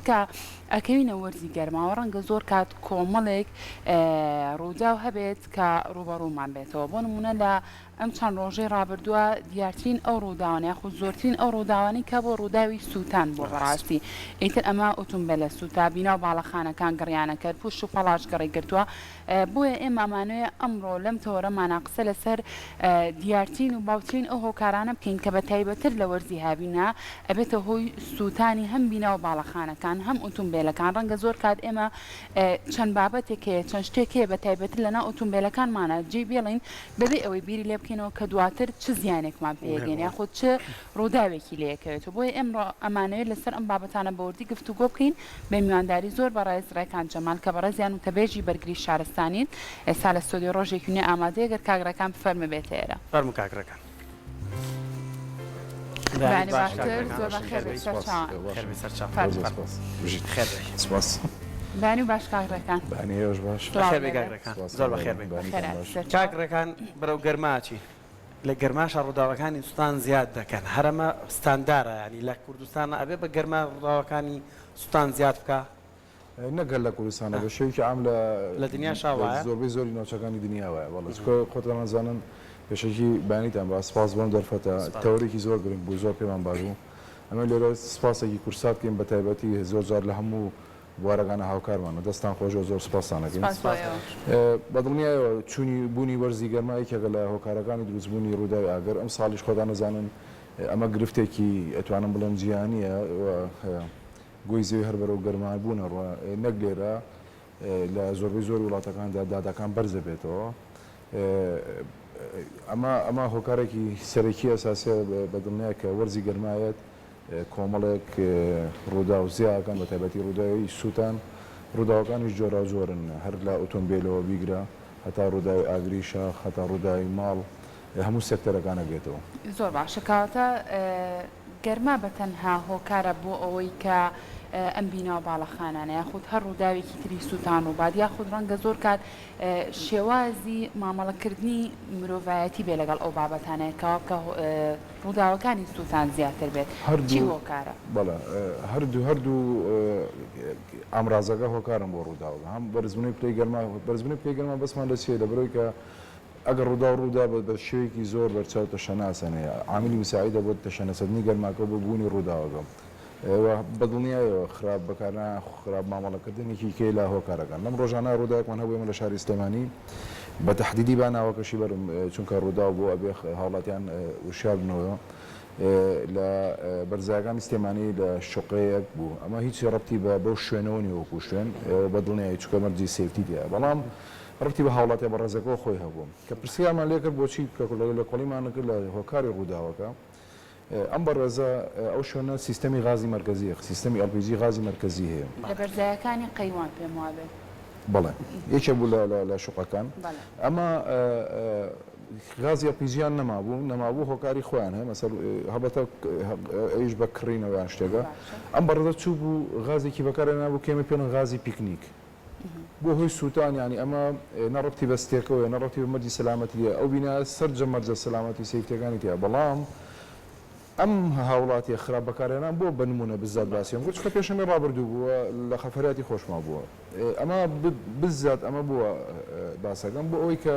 کە ئەکەوینە وەرزی گەرماوە ڕەنگە زۆر کات کۆمەڵێک ڕوودا و هەبێت کە ڕوبەڕوومان بێتەوە بۆ نمونە لە ئەم چەند ڕۆژەی ڕابردووە دیارترین ئەو ڕووداوانە یاخود زۆرترین ئەو ڕووداوانی کە بۆ ڕووداوی سووتان بۆ بەڕاستی ئیتر ئەمە ئۆتۆمبیلە سووتا بیناو باڵەخانەکان گەڕیانە کرد پوش و پەڵاش گەڕی گرتووە بۆیە ئێمە ئەمانوێ ئەمڕۆ لەم تۆرەمانە قسە لەسەر دیارترین و باوترین ئەو هۆکارانە بکەین کە بە تایبەتر لە وەرزی هابینە ئەبێتە هۆی سووتانی هەم بیناو باڵەخانەکان هەم ئۆتۆمبیلەکان ڕەنگە زۆر کات ئێمە چەند بابەتێک هەیە چەند شتێک هەیە بە تایبەتر لەنا ئۆتۆمبیلەکانمانە جێ بێڵین بەبێ ئەوەی بیری لێ بکەینەوە کە دواتر چ زیانێکمان پێگەین یاخود چ ڕووداوێکی لەیەکەوێتەوە بۆیە ئێمڕۆ ئەمانەوێت لەسەر ئەم بابەتانە بەوردی گفتوگۆ بکەین بە میوانداری زۆر بەڕێز ڕێکان جەمال کە بەڕێزیان وتەبێژی بەرگری شارستانین ئێستا لە ستۆدیۆ ڕۆژێکی نوێ ئامادەیە گەر کاگرەکان بفەرمە بێتە ئێرە فەرموو کاگرەکان بانی و باش کاگرەکان زۆر بەخێر کاگرەکان بەرەو گەرماچی لە گەرماشە ڕووداوەکانی سووتان زیاد دەکەن هەرەمە ستاندارە ینی لە کوردستانە ئەبێ بە گەرما ڕووداوەکانی سووتان زیاد بکە نەگەر لە کوردستانە بە شێوکی عام لە دنیا شاوایە زۆربەی زۆری ناوچەکانی دنیاوایە وەڵێ خۆتان نەزانن پێشەکی بانیتان بە سپاس بۆم دەرفەتە تەورێکی زۆر گرنگ بوو زۆر پێمان باشبوو ئەمە لێرە سپاسێکی کورسات بکەین بە تایبەتی زۆر جار لە هەموو بوارەکانە هاوکارمانە دەستان خۆشەوە زۆر سپاسانەکەین بەدڵنیایەوە چوونی بوونی وەرزی گەرمایەکێکە لە هۆکارەکانی دروستبوونی ڕووداوی ئاگەر ئەم ساڵیش خۆتان نەزانن ئەمە گرفتێکی ئەتوانم بڵێم جیهانیە گوۆی زەوی هەر بەرەو گەرمان بوونەڕوە نەک لێرە لە زۆربەی زۆر وڵاتەکاندا دادەکان بەرزە بێتەوە ئەمە هۆکارێکی سەرەکی ئەساسیە بەدڵنیایە کە وەرزی گەرمایەت کۆمەڵێک ڕوودا و زیاکان بە تایبەتی ڕووداوی سووتان ڕووداوەکانیش جۆرا زۆرن هەر لە ئۆتۆمبیلەوە بیگرە هەتا ڕووداوی ئاگریشە هەتا ڕووداوی ماڵ هەموو سێکتەرەکانە بێتەوە زۆر باشە کاتە گەرما بە تەنها هۆکارە بۆ ئەوەی کە ئەم بیناو باڵەخانانە یاخود هەر ڕووداوێکی تری سووتان و باد یاخود ڕەنگە زۆر کات شێوازی مامەڵەکردنی مرۆڤایەتی بێ لەگەڵ ئەو بابەتانەیەکەوە کە ڕووداوەکانی سووتان زیاتر بێت چی هۆکارە بەڵێ هەردوو ئامرازەکە هۆکارم بۆ ڕووداوە هەم بەرزبوونی پلەی گەرما بەرزبوونی پلەی گەرما بەسمان لە چیە لەبەرەوەی کە ئەگەر ڕوودا بە شێوەیەکی زۆر بەرچاو تەشەناسانەیە عاملی مساعدە بۆ تەشەنەسەدنی گەرماکە بۆ بوونی ڕووداوەکەم بەدڵنیایەوە خراپ بەکارە خراپ مامەڵەکردنێکی کێ لە هۆکارەکان لەم ڕۆژانە ڕووداوێکمان هەبووێمە لە شاری سلێمانی بە تەحدیدی با ناوەکەشی بەرم چونکە ڕوودا بۆ ئەبێ هاوڵاتیان وشار بنەوە لە بەرزایەکانی سلێمانی لە شوقەیەک بوو ئەمە هیچ ڕەبتی بە بەو شوێنەوە نیوەکو شوێن بەدڵنیایی چونکە مەرجی سێفتی دێ بەڵام ڕەبتی بە هاوڵاتی بە ڕێزەکەەوە خۆی هەبووم کە پرسیامان لێ کرد بۆچی لە کۆڵیمان کرد لە هۆکاری ڕووداوەکە ئەم بەڕێزە ئەو شوێنە سیستەمی غازی مرکزیە سیستەمی LPG غازی مرکزی هەیە لە بەرزایەکانی قەیوان پێم وابێت بەڵێ یەکێ بوو لە شوقەکان ئەمە غازی LPGیان نەمابوو هۆکاری خۆیان هەیە مەسەر هەبەتە ئەویش بە کڕینەوەیان شتێگە ئەم بەڕێزە چوو بوو غازێکی بەکارە نابوو کێمە پێڵن غازی پیکنیک بۆ هۆی سووتان ینی ئەمە نەڕەتی بەستێکەوە نەڕەتی بە مەرجی سەلامەتیە ئەو بینە سەرجە مەرجە سەلامەتی سیفتەکانی تیا بەڵام ئەم هاوڵاتی خراپ بەکارێنان بۆ بنمونە بزات باسیێن گوچکە پێشەمە ڕابردوو بووە لە خەفەراتی خۆشما بووە ئەمە بزات ئەمە بووە باسەکەم بۆ ئەوەی کە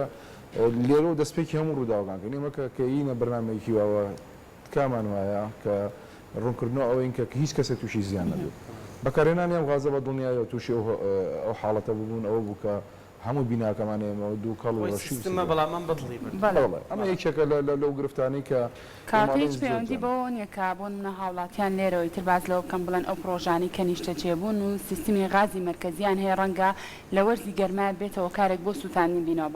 لێرە و دەستپێکی هەموو ڕووداوەکان نێمەکە کە ئینە بەرنامەیەکی واوە کامان وایە کە ڕوونکردنەوە ئەوەین کە هیچ کەسێک تووشی زیان نەبێت بەکارێنانی ئەم غازە بە دڵنیایەوە تووشی ئەو حاڵەتە ببوون ئەوە بوو کە هەموو بیناکەمانەوە دوو کەڵ بەڵامان بەدڵی ئەمە یەکێکە لەو گرفتانی کە کاتێک پەیوەندی بەوە نیەکە بۆ منە هاوڵاتیان لێرەوەی تر باز لەوە بکەم بڵێن ئەو پرۆژانی کە نیشتە چێبوون و سیستمی غازی مرکزیان هەیە ڕەنگە لە وەرزی گەرمایە بێتەوە کارێک بۆ سووتانی بینەوە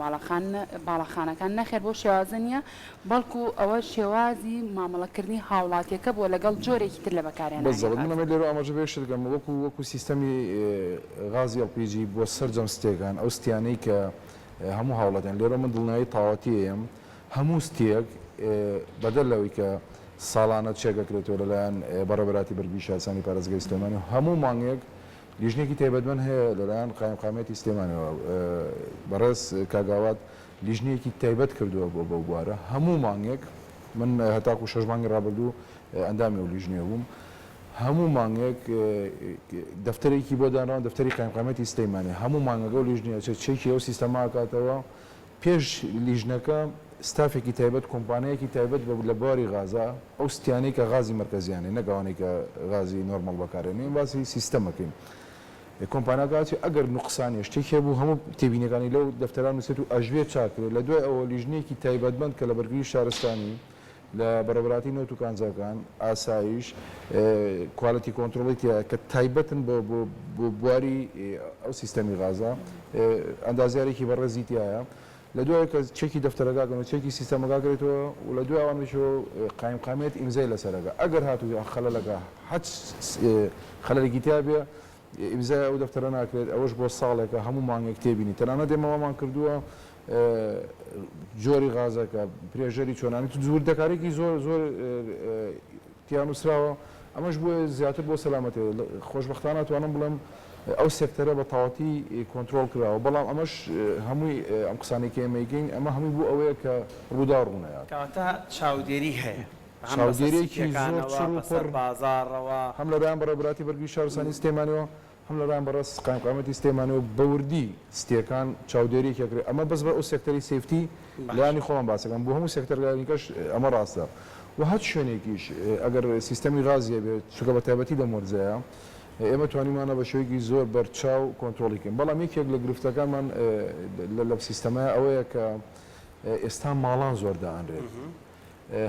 باڵەخانەکان نەخێر بۆ شێوازە نیە بەڵکو ئەوە شێوازی مامەڵەکردنی هاوڵاتیەکە بۆ لەگەڵ جۆرێکی تر لە بەکارێنەوە لێرە ئاماژە بێشتگەم وەکو سیستەمی غازی LPG بۆ سەرجەم ستێکان ئەو ستیانەی کە هەموو هاوڵاتیان لێرە من دڵنیایی تاوەتیەم هەموو ستێک بەدەر لەوەی کە ساڵانە چێگەکرێتەوە لەلایەن بەڕێوەبەراتی بەرگری شارستانی پارێزگای سلێمانی هەموو مانگێک لیژنێکی تایبەتمەند هەیە لەلایەن قایمقامەتی سلێمانیەوە بەڕێز کاگاوات لیژنەیەکی تایبەت کردووە بۆ بەو بوارە هەموو مانگێک من هەتاکو 6 مانگی ڕابردوو ئەندامی و لیژنێ بووم هەموو مانگێک دەفتەرێکی بۆ داناوە دەفتەری قایمقامەتی سلەیمانی هەموو مانگەکە و لیژنیە چێکی ئەو سیستەما کاتەوە پێش لیژنەکە ستافێکی تایبەت کۆمپانیایەکی تایبەت لە بواری غازا ئەو ستیانەی کە غازی مرکزیانێ نەگەوانەی کە غازی نۆرمەڵ بەکارێنێ باسی سیستەمەکەین کۆمپانیاکاتی ئەگەر نوقسانی شتێکی بوو هەموو تێبینەکانی لەو دەفتەران نووسێت و ئەژوێ چاکرێت لە دوای ئەوە لیژنێکی تایبەتمەند کە لە بەرگری شارستانی لە بەرەبراتی نەوت و کانزاکان ئاسایش کوالەتی کۆنتترۆڵێتە کە تایبەتن بۆ بواری ئەو سیستەمی غازا ئەندازیارێکی بەڕێزیتیایە لە دوای کە چێکی دەفتەرەکەن و چێکی سیستەمەکەکرێتەوە و لە دوای ئەوانشەوە قایمقامێت ئیمزای لەسەرەکە ئەگەر هاتوو خەلەلەکە حەج خەلەلێکی تیا بێ ئیمزای ئەو دەفتەرە ناکرێت ئەوەش بۆ ساڵێکە هەموو مانگێک تێبینی تەنانە دێمەوەمان کردووە جۆری غازەکە پرێژەری چۆنانی تو زور دەکارێکی زۆر تیانوسراوە ئەمەش بۆ زیاتر بۆ سەلامەتێ خۆشبەختانە توانم بڵێم ئەو سێکتەرە بە تەواتی کۆنتترۆل کراوە بەڵام ئەمەش هەمووی ئەم قسانێکی ئەمەگەین ئەمە هەمووی بۆ ئەوەیە کە ڕوودا ڕوونەیە کاتە چاودێری هەیە چاودێریەکی زۆر بازارڕەوە هەم لەلایەن بەڕێبەراتی بەرگری شارستانی سلێمانیەوە هەم لەلایەن بەڕاست قایمقامەتی سلێمانیەوە بەوردی ستیەکان چاودێریەکەکرێت ئەمە بەس بە ئەو سێکتەری سێفتی لایانی خۆڵم باسەکەم بۆ هەموو سێکتەرگانیکەش ئەمە ڕاستە و هەت شوێنێکیش ئەگەر سیستەمی غازیە بێت چکە بە تایبەتی لە مۆرزەیە ئێمە توانیمانە بە شێوەیەکی زۆر بەرچاو کۆنتترۆلیکەین بەڵام یەکێک لە گرفتەکانمان لە سیستەمای ئەوەیە کە ئێستا ماڵان زۆر دائەنرێت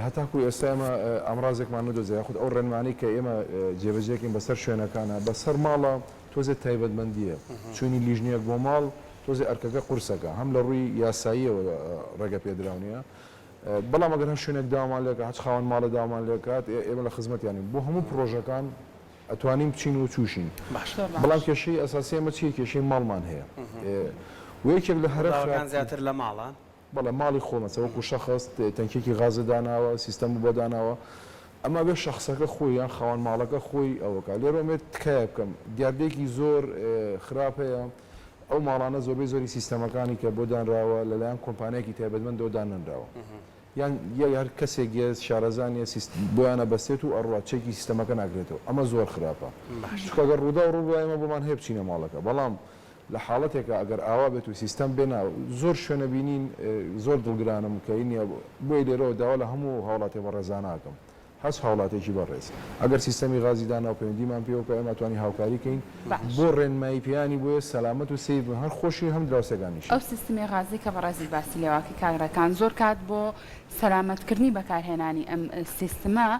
هەتاکو ئێستا ئێمە ئەمڕازێکمان نەدۆزای خود ئەو ڕێنمانی کە ئێمە جێبەجێکین بەسەر شوێنەکانە بەسەر ماڵە تۆزێت تایبەتمەندیە چوونی لیژنیەک بۆ ماڵ تۆزێ ئەرکەکە قورسەکە هەم لە ڕووی یاساییەوە ڕێگە پێدراونیە بەڵام ئەگەر هەم شوێنێک دامان لێکە هەچ خاوەن ماڵە دامان لێکات ئێمە لە خزمەتیانین بۆ هەموو پرۆژەکان ئەتوانین بچین و چوشین بەڵام کێشەی ئەساسی ئەمە چیە کێشەی ماڵمان هەیە و یەکێک لە هەرەکان زیاتر لە ماڵان بەڵێ ماڵی خۆمەچە وەکو شەخص تەنکێکی غازە داناوە سیستەم بۆ داناوە ئەمە بێ شخصەکە خۆی یان خاوەن ماڵەکە خۆی ئەوەکە لێرەمێت تکایە بکەم دیاردێکی زۆر خراپ هەیە ئەو ماڵانە زۆربەی زۆری سیستەمەکانی کە بۆ دانراوە لەلایەن کۆمپانیایەکی تایبەتمەندەوە دانراوە یان هەر کەسێک گێز شارەزانیە بۆیانە بەسێت و ئەڕواچێکی سیستەمەکە ناگرێتەوە ئەمە زۆر خراپە چکەگەر ڕوودا و ڕووایمە بۆمان هەیە بچینە ماڵەکە بەڵام لە حاڵەتێکە ئەگەر ئاوا بێت و سیستەم بێنا زۆر شوێنە بینین زۆر دڵگرانم کە نیە بۆی لێرەوە داوا لە هەموو هاوڵاتی بەڕێزاناکەم هەست هاوڵاتێکی بەڕێز ئەگەر سیستەمی غازی دانا و پەیوەندیمان پێوەکە ئێمە توانی هاوکاریکەین بۆ ڕێنمایی پیانی بۆیە سەلامەت و سیف هەر خۆشی هەم دراوسەکانیش ئەو سیستمی غازی کە بەڕێزی باسی لێواکی کاگرەکان زۆر کات بۆ سەلامەتکردنی بەکارهێنانی ئەم سیستما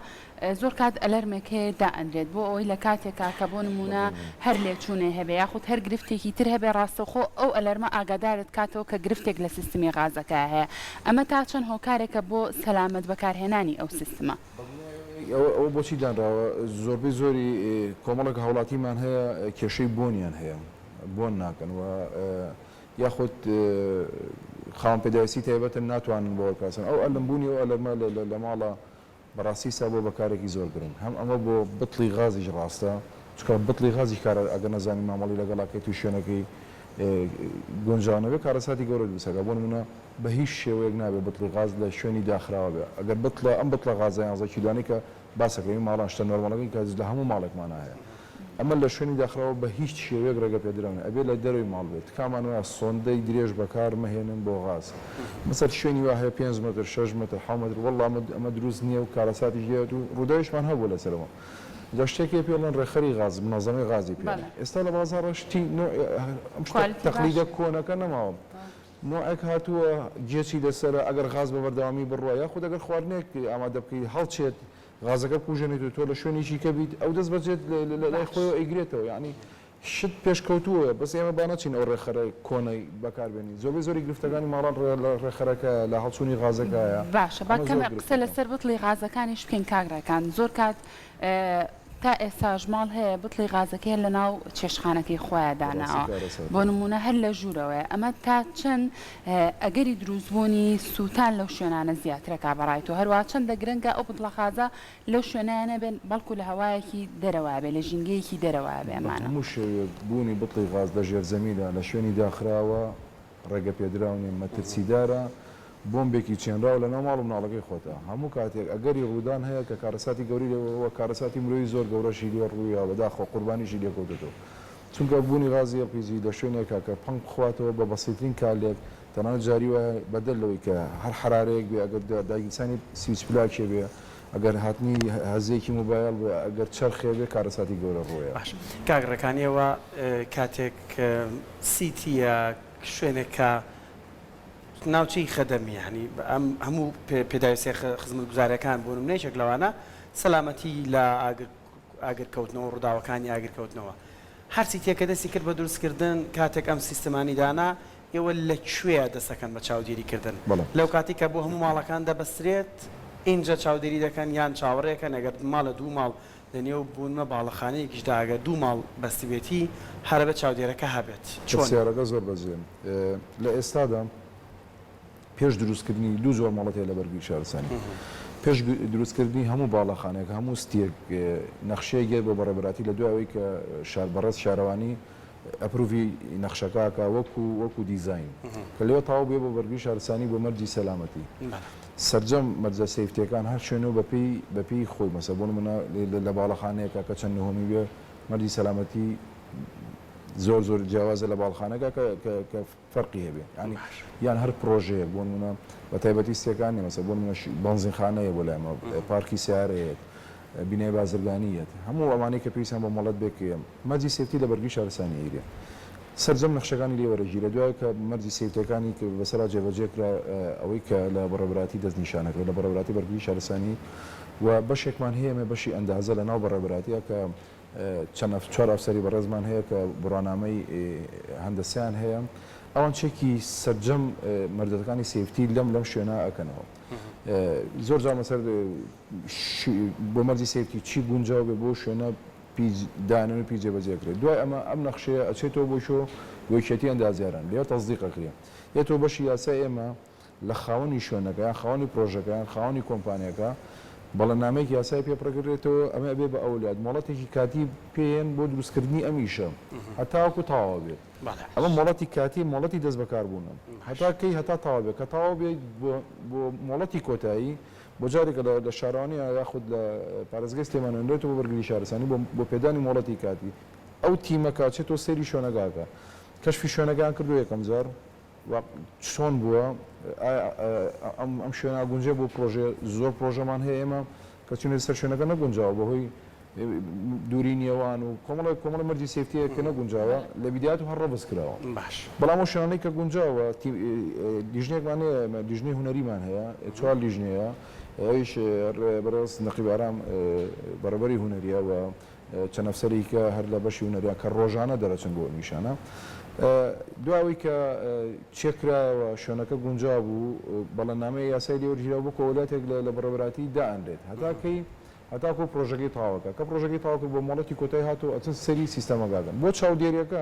زۆر کات ئەلەرمێک هەیە دائەنرێت بۆ ئەوەی لە کاتێکا کە بۆ نمونە هەر لێچوونێ هەبێ یاخود هەر گرفتێکی تر هەبێ ڕاستەخۆ ئەو ئەلەرمە ئاگادارت کاتەوە کە گرفتێک لە سیستمی غازەکە هەیە ئەمە تا چەند هۆکارێکە بۆ سەلامەت بەکارهێنانی ئەو سیستمە ئەوە بۆچی دانراوە زۆربەی زۆری کۆمەڵک هاوڵاتیمان هەیە کێشەی بۆنیان هەیە بۆن ناکەن و یاخود خاوەن پێداویستی تایبەتن ناتوانن بۆ کاسن ئەو ئەلمبوونی و ئەلەرمە لە ماڵە بەڕاستی سا بۆ بەکارێکی زۆر گرنگ هەم ئەمە بۆ بتڵی غازیش ڕاستە چکە بتڵی غازی کارە ئەگەر نەزانی مامەڵی لەگەڵاکەی تو شوێنەکەی گونجانەوە کارەساتی گەورە دووسەکە بۆ نمونە بە هیچ شێوەیەک نابێت بتڵی غاز لە شوێنی داخراوە بێ ئەگەر بتڵە ئەم بتڵە غازە یانزە کیلوانی کە باسەکەی ماڵان شتە نۆرمەڵەکەی کە لە هەموو ماڵێکمان هەیە ئەمە لە شوێنی داخراوە بە هیچ شێوەیەک ڕێگە پێدراونە ئەبێ لە دەروی ماڵ بێت کامان وایە سۆندەی درێژ بەکار مەهێنن بۆ غاز مەسەر شوێنی وا هەیە 5 متر 6 متر 7 متر وەڵڵا ئەمە دروست نییە و کارەساتی دێت و ڕووداویشمان هەبوو لەسەرەوە شتێکی پێڵەن ڕێخەری غاز منەظەمەی غازی پێ ئێستا لە بازاڕشتی تەقلیدە کۆنەکە نەماوە نوعێک هاتووە جێچی لەسەر ئەگەر غاز بە بەردەوامی بڕوە یاخود ئەگەر خواردنێک ئامادە بکەی هەڵچێت غازەکە کوژێنێت و تۆ لە شوێنیشی کە بیت ئەو دەست بەجێت لای خۆی ئەیگرێتەوە یعنی شت پێشکەوتووە بەس ئێمە با نەچین ئەو ڕێخەرە کۆنەی بەکاربێنی زۆربەی زۆری گرفتەکانی ماڵان ڕێخەرەکە لە هەڵچوونی غازەکەیە باشە باکەم قسە لەسەر بتڵی غازەکانیش بکەین کاگرەکان زۆر کات تا ئێستا ژماڵ هەیە بتڵی غازەکەی لە ناو چێشخانەکەی خۆیان داناوە بۆ نمونە هەر لە ژوورەوەی ئەمە تا چەند ئەگەری دروستبوونی سووتان لەو شوێنانە زیاترەکە بەڕایەوە هەروە چەندە گرنگە ئەو بتڵە غازە لەو شوێنانە بێن بەڵکو لە هەوایەکی دەرەوە بێ لە ژینگەیەکی دەرەوە بێمانە هەموو شێوێک بوونی بتڵی غاز لە ژێرزەمیدا لە شوێنی داخراوە ڕێگە پێدراونی مەترسیدارە بۆمبێکی چێنراوە لە ناو ماڵ و مناڵەکەی خۆتە هەموو کاتێک ئەگەری ڕوودان هەیە کە کارەساتی گەوری لەوە کارەساتی مرۆڤی زۆر گەورەشی لێ ڕوویە بەداخۆ قوربانیشی لێکەوتێتەوە چونکە بوونی غازی ئەلپیجی لە شوێنێکە کە پەنگ بخواتەوە بە بەسیترین کالێک تەنانەت جاری وە بەدەلەوەی کە هەر حرارەیەک بێ ئەگەر داگیرسانی سویچ پلاکێ بێ ئەگەر هاتنی هەزێکی موبایل بێ ئەگەر چرخێ بێ کارەساتی گەورە ڕۆیە کاگڕەکانیەوە کاتێک سیتیە شوێنێکە ناوچەی خەدەمی هەنی هەموو پێداویستی خزمەت گوزاریەکان بۆ نمونەیەک لەوانە سەلامەتی لە ئاگرکەوتنەوە ڕووداوەکانی ئاگرکەوتنەوە هەرچی تێکە دەستی کرد بە دروستکردن کاتێک ئەم سیستمانی دانا ئێوە لەکوێ دەسەکەن بە چاودێریکردن لەو کاتی کە بۆ هەموو ماڵەکان دەبەسترێت اینجا چاودێری دەکەن یان چاوەڕێکەن ئەگەر ماڵە دوو ماڵ لەنێو بوونمە باڵەخانەیەکیشدا ئەگەر دوو ماڵ بەستیبێتی هەرە بە چاودێرەکە هەبێت سیارەکە زۆر بەزێن لە ئێستادا پێش دروستکردنی دوو زۆر ماڵەت هەیە لە بەرگی شارستانی پێش دروستکردنی هەموو باڵەخانێک هەموو ستێک نەخشەیە گێر بۆ بەڕێبەراتی لە دوایەوەی کە بەڕێز شارەوانی ئەپروڤی نەخشەکەکە وەکو دیزاین کە لێوە تاو بێ بۆ بەرگی شارستانی بۆ مەرجی سەلامەتی سەرجەم مەرجە سەیفتیەکان هەر شوێنەوە بەپێی خۆی مەسە بۆ نمونە لە باڵەخانەیەکە کە چەند نهۆمی بێ مەرجی سەلامەتی زۆر جیاوازە لە باڵخانەکە کە فەرقی هەبێ ینی یان هەر پرۆژەیە بۆ نمونە بە تایبەتی ستێکانی مەسە بۆ نمونە بەنزینخانەیە بۆ لایمە پارکی سیارەیەت بینای بازرگانیەت هەموو ئەوانەی کە پێویستیان بۆ مەڵەت بێکێ مەرجی سێفتی لە بەرگی شارستانی ئێرە سەرجەم نەخشەکانی لێوەرەژی لە دوای کە مەرجی سێفتەکانی کە بەسەرا جێبەجێکرا ئەوەی کە لە بەڕێبەراتی دەستنیشانەکە لە بەڕێبەراتی بەرگی شارستانی و بەشێکمان هەیە بەشی ئەندازە لە ناو بەڕێبەراتیە کە چەند چوار ئەفسەری بەڕێزمان هەیە کە بڕانامەی هەندەسیان هەیە ئەوان چێکی سەرجەم مەردەکانی سێفتی لەم شوێنە ئەکەنەوە زۆر جا مەسەر بۆ مەرجی سێفتی چی گونجاو بێ بۆ شوێنە دانن و پیجێ بەجێکرێت دوای ئەم نەخشەیە ئەچێتەوە بۆ شۆ وەکێتی ئەندازیاران لێ تەزدیقەکرێ یێتەوە بەشی یاسای ئێمە لە خاوەنی شوێنەکە یان خاوەنی پرۆژەکەیان خاوەنی کۆمپانیەکە بەڵەنامەیەکی یاسای پێپڕەگرێتەوە ئەمە ئەبێ بە ئەولاد مۆڵەتێکی کاتی پێیان بۆ دروستکردنی ئەمیشە هەتاوەکو تاوا بێت ئەمە مۆڵەتی کاتی مۆڵەتی دەست بەکاربوونە هەتاکەی هەتا تاوا بێت کە تاوا بێت بۆ مۆڵەتی کۆتایی بۆ جارێکە لە شارانی یاخود لە پارێزگای سلێمانێنرێتەوە بۆ بەرگری شارستانی بۆ پێدانی مۆڵەتی کاتی ئەو تیمەکە چێتەوە سەیری شوێنەکەکە کەشفی شوێنەکان کردو یەکەم جار چۆن بووە ئەم شوێنە گونجێ بۆ پرۆژێ زۆر پرۆژەمان هەیە ئێمە کە چونێ سەر شوێنەکە نەگونجاوە بەهۆی دووری نێوان و کۆمەڵە مەرجی سێفتیە کە نەگونجاوە لە بیدات و هەر ڕەبس کراوە بەڵام ئەو شوێنانەی کە گونجاوە لیژنێکمان هەیە لیژنەی هونەریمان هەیە چوار لیژنەیە ئەویش بەڕێز نەقیبارام بەڕێبەری هونەریە و چەند ئەفسەری کە هەر لە بەشی هونەریە کە ڕۆژانە دەرەچن بۆ نیشانە دواوی کە چێکراوە شوێنەکە گونجا بوو بەڵەنامەی یاسای لێوەرگیراوە بۆ کۆولاتێک لە بەڕێبەراتی دائەنرێت هەتاکو پرۆژەکەی تاواکە کە پرۆژەکەی تاواکە بۆ مۆڵەتی کۆتایی هاتووە ئەچن سەری سیستەمەکەن بۆ چاودێریەکە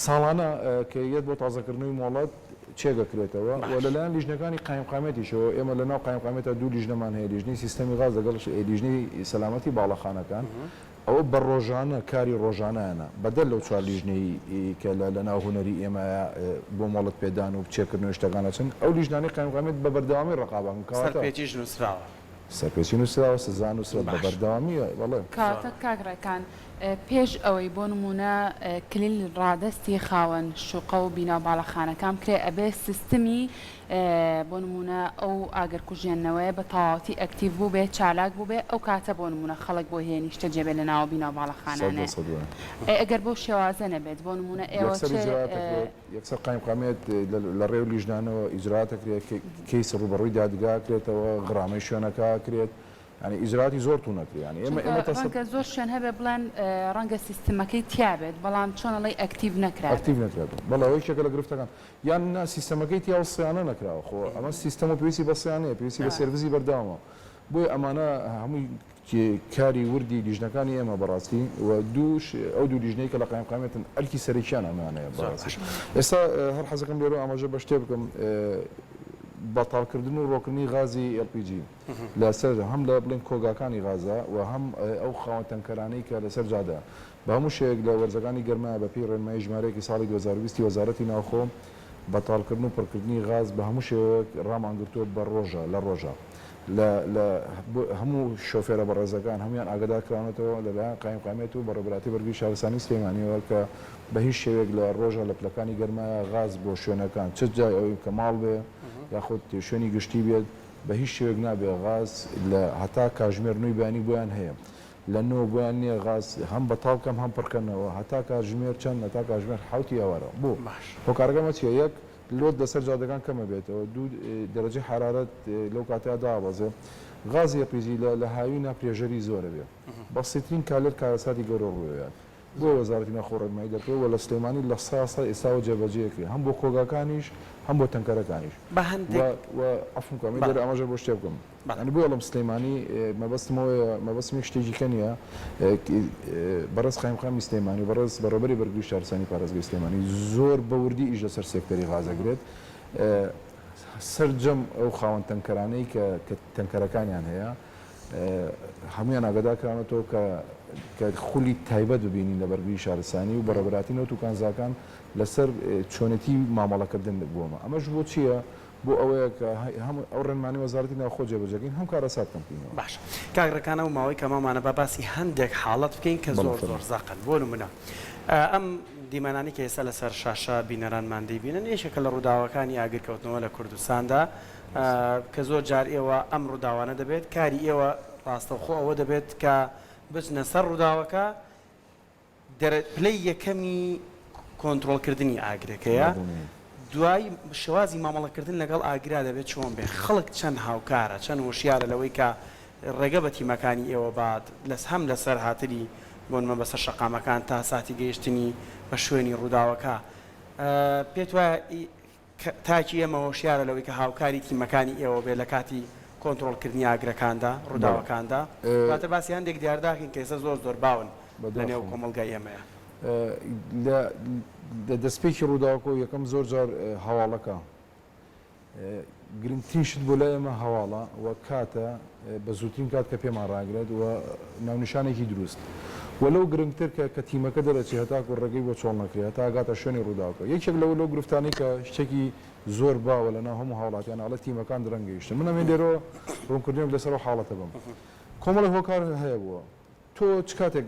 ساڵانە کە یەت بۆ تازەکردنەوەی مۆڵەت چێگەکرێتەوە و لەلایەن لیژنەکانی قایمقامەتیشەوە ئێمە لە ناو قایمقامەتە دوو لیژنەمان هەیە لیژنەی سیستەمی غاز لەگەڵ لیژنەی سەلامەتی باڵەخانەکان ئەوە بە ڕۆژانە کاری ڕۆژانەیانە بەدەل لەو چوار لیژنەی کە لە ناو هونەری ئێمەیە بۆ مۆڵەت پێدان و بچێکردنەوەی شتەکانە چن ئەو لیژنانی قایمقامەت بە بەردەوامی ڕقابان سەرپێچیش نووسراوە سەرپێچی نووسراوە سزا نووسرا بە بەردەوامیە بەڵێ کاتە کاگڕەکان پێش ئەوەی بۆ نمونە کلیل ڕادستی خاوەن شوقە و بینا باڵەخانەکان کرێ ئەبێ سیستمی بۆ نمونە ئەو ئاگرکوژێنەوەی بە تەواوەتی ئەکتیڤ بوو بێ چالاک بوو بێ ئەو کاتە بۆ نمونە خەڵک بۆ هێنیشتە جێبێ لە ناو بینا باڵەخانانە ئەگەر بۆ شێوازە نەبێت بۆ نمونە ئێوە یەکسەر قایمقامێت لە ڕێو لیژنانەوە ئیجراتەکرێت کەیس ڕوبەڕووی دادگاکرێتەوە غڕامەی شوێنەکە کرێت ینی ئیجراتی زۆر تو نەکرێت ینی ئێمە زۆر شوێن هەبێ بڵێن ڕەنگە سیستمەکەی تیابێت بەڵام چۆنەڵی ئەکتیڤ نەکرات ئەکتیڤ نەکرێت بەڵەوەی شەکە لە گرفتەکان یان نا سیستەمەکەی تیا سیانە نەکراوە خۆ ئەمە سیستەم و پێویستی بە سیانەیە پێویستی بە سێرڤیسی بەرداوامە بۆی ئەمانە هەمووی کاری وردی لیژنەکانی ئێمە بەڕاستی و ئەو دوو لیژنەی کە لە قایمقامەتن ئەرکی سەرێکیان ئەمانەیە بەڕاستی ئێستا هەر حەزەکەم لێرە ئاماژە بە شتێ بکەم بەتاڵکردن و ڕۆکردنی غازی LPG لەسەر هەم لە بڵین کۆگاکانی غازە و هەم ئەو خاوەن تەنکەرانەی کە لەسەر جادە بە هەموو شێک لە وەرزەکانی گەرمە بە پێی ڕێنمایی ژمارەیەکی ساڵی 2020 وەزارەتی ناوخۆ بەتاڵکردن و پڕکردنی غاز بە هەموو شێوەیەک ڕامانگرتووە بە ڕۆژە لە ڕۆژە لە هەموو شۆفێرە بەڕێزەکان هەمویان ئاگادارکراونەتەوە لەلایەن قایمقامێت و بەڕێبەتی بەرگری شارستانی سلێمانیەوە کە بە هیچ شێوێک لە ڕۆژە لە پلەکانی گەرمایە غاز بۆ شوێنەکان چ جای ئەوەی کە ماڵ بێ یاخود شوێنی گشتی بێت بە هیچ شێوێک نابێ غاز لە هەتا کاژمێر نووی بەیانی بۆیان هەیە لە نۆ بۆیان نییە غاز هەم بەتاڵکەم هەم پڕکردنەوە هەتا کاژمێر چەند هەتا کاژمێر حوتی ئەوەرە بۆ هۆکارەکەمە چیە یەک لۆت لەسەر جادەکان کەمە بێتەوە دوو دەرەجەی حرارەت لەو کاتەیە دابەزێ غازی پێزی لە هاوینە پرێژەری زۆرە بێ بەسیترین کالر کارەساتی گەورە ڕوویان بۆ وەزارەتی ناخۆڕێگەمایی دەکەوە لە سلێمانی لە ساسە ئێستاوە جێبەجێکرێ هەم بۆ کۆگاکانیش هەم بۆ تەنکەرەکانیش ئەفکامی دەر ئەمەژە بۆ شتێ بکەم ئەنی بۆ ئەڵم سلێمانی مەبەستمی شتێکی کەنیە بەڕێز قایمقامی سلێمانی بەڕێز بەڕێبەری بەرگری شارستانی پارێزگای سلێمانی زۆر بەوردی ئیش لەسەر سێکتەری غازەگرێت سەرجەم ئەو خاوەن تەنکەرانەی کە تەنکەرەکانیان هەیە هەمویان ئاگادارکراونەتەوە کە خولی تایبەت ببینین لە بەرگری شارستانی و بەڕێبەتی نەوت و کانزاکان لەسەر چۆنێتی مامەڵەکردن بوومە ئەمەش بۆ چییە؟ بۆ ئەوەیە کە ئەو ڕێنمانی وەزارەتی ناوخۆ جێبەجێگین هەم کارەسات کەمپینەوە باش کاگرەکانە و ماوەی کە مامانە بە باسی هەندێک حاڵەت بکەین کە زۆر زۆر زاقن بۆ نمونە ئەم دیمەنانی کە ئێستا لەسەر شاشە بینەرانمان دەیبینن یەکێکە لە ڕووداوەکانی ئاگرکەوتنەوە لە کوردستاندا کە زۆر جار ئێوە ئەم ڕووداوانە دەبێت کاری ئێوە ڕاستەوخۆ ئەوە دەبێت کە بچنە سەر ڕووداوەکە پلەی یەکەمی کۆنتترۆلکردنی ئاگرەکەیە دوای شێوازی مامەڵەکردن لەگەڵ ئاگرا دەبێت چۆن بێ خەڵک چەند هاوکارە چەند وشیارە لەوەی کە ڕێگە بە تیمەکانی ئێوە بات هەم لەسەر هاتری بۆنمە بەسەر شەقامەکان تا ساتی گەیشتنی بە شوێنی ڕووداوەکە پێت وایە تاکی ئێمە هۆشیارە لەوەی کە هاوکاری تیمەکانی ئێوە بێ لە کاتی کۆنتترۆلکردنی ئاگرەکاندا ڕووداوەکاندا واتە باسی هەندێک دیارداکەین کە ئێستا زۆر زۆر باون لە نێو کۆمەڵگای ئێمەیە دەستپێکی ڕووداوەکە و یەکەم زۆر جار هەواڵەکە گرنگترین شت بۆ لای ئێمە هەواڵە و کاتە بە زووترین کات کە پێمان ڕاگرێت و ناونیشانێکی دروست وەلەو گرنگتر کە تیمەکە دەرەچی هەتاکو ڕێگەی بۆ چۆڵ نەکرێت تا گاتە شوێنی ڕووداوەکە یەکێک لەو گرفتانی کە شتێکی زۆر باوە لە ناو هەموو هاوڵاتیان ئاڵە تیمەکان درەنگەیشتن من ئەمێ لێرەوە ڕوونکردنیم لەسەر حاڵەتە بم کۆمەڵی هۆکار هەیە بووە تۆ چ کاتێک